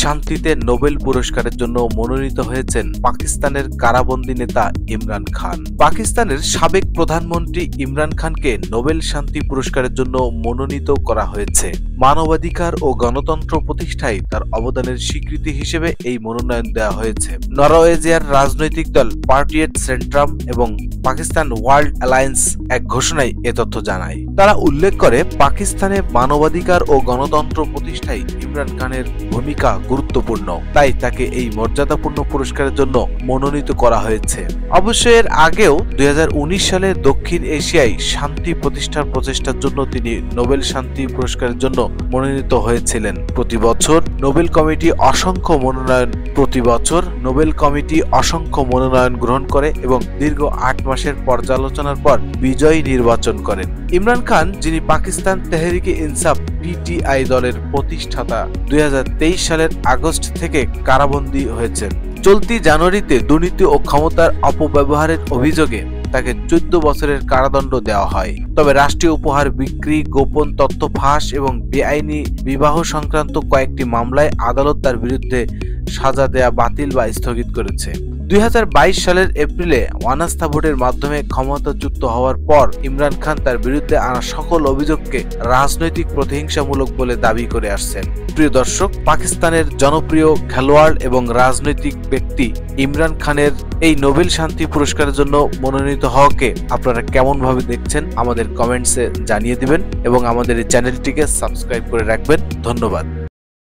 শান্তিতে নোবেল পুরস্কারের জন্য মনোনীত হয়েছেন পাকিস্তানের কারাবন্দী নেতা ইমরান খান। পাকিস্তানের সাবেক প্রধানমন্ত্রী ইমরান খানকে নোবেল শান্তি পুরস্কারের জন্য মনোনীত করা হয়েছে। মানবাধিকার ও গণতন্ত্র প্রতিষ্ঠায় তার অবদানের স্বীকৃতি হিসেবে এই মনোনয়ন দেওয়া হয়েছে। নরওয়েজিয়ার রাজনৈতিক দল পার্টিয়েট সেন্ট্রাম এবং পাকিস্তান ওয়ার্ল্ড অ্যালায়েন্স এক ঘোষণায় এ তথ্য জানায়। তারা উল্লেখ করে পাকিস্তানে মানবাধিকার ও গণতন্ত্র প্রতিষ্ঠায় ইমরান খানের ভূমিকা গুরুত্বপূর্ণ, তাই তাকে এই মর্যাদাপূর্ণ পুরস্কারের জন্য মনোনীত করা হয়েছে। অবশ্য এর আগেও 2019 সালে দক্ষিণ এশিয়ায় শান্তি প্রতিষ্ঠার প্রচেষ্টার জন্য তিনি নোবেল শান্তি পুরস্কারের জন্য মনোনীত হয়েছিলেন। প্রতি বছর নোবেল কমিটি অসংখ্য মনোনয়ন গ্রহণ করে এবং দীর্ঘ 8 মাসের পর্যালোচনার পর বিজয়ী নির্বাচন করেন। ইমরান খান, যিনি পাকিস্তান তেহরিকে ইনসাফ PTI দলের প্রতিষ্ঠাতা, 2023 সালের আগস্ট থেকে কারাবন্দী হয়েছেন। চলতি জানুয়ারিতে দুর্নীতি ও ক্ষমতার অপব্যবহারের অভিযোগে তাকে 14 বছরের কারাদণ্ড দেওয়া হয়। তবে রাষ্ট্রীয় উপহার বিক্রি, গোপন তথ্য ফাঁস এবং বেআইনি বিবাহ সংক্রান্ত কয়েকটি মামলায় আদালত তার বিরুদ্ধে সাজা দেয়া বাতিল বা স্থগিত করেছে। 2022 সালের এপ্রিলে অনাস্থা ভোটের মাধ্যমে ক্ষমতাচ্যুত হওয়ার পর ইমরান খান তার বিরুদ্ধে আনা সকল অভিযোগকে রাজনৈতিক প্রতিহিংসামূলক বলে দাবি করে আসছেন। প্রিয় দর্শক, পাকিস্তানের জনপ্রিয় খেলোয়াড় এবং রাজনৈতিক ব্যক্তি ইমরান খানের এই নোবেল শান্তি পুরস্কারের জন্য মনোনীত হওয়াকে আপনারা কেমন ভাবে দেখছেন আমাদের কমেন্টসে জানিয়ে দিবেন এবং আমাদের এই চ্যানেলটিকে সাবস্ক্রাইব করে রাখবেন। ধন্যবাদ।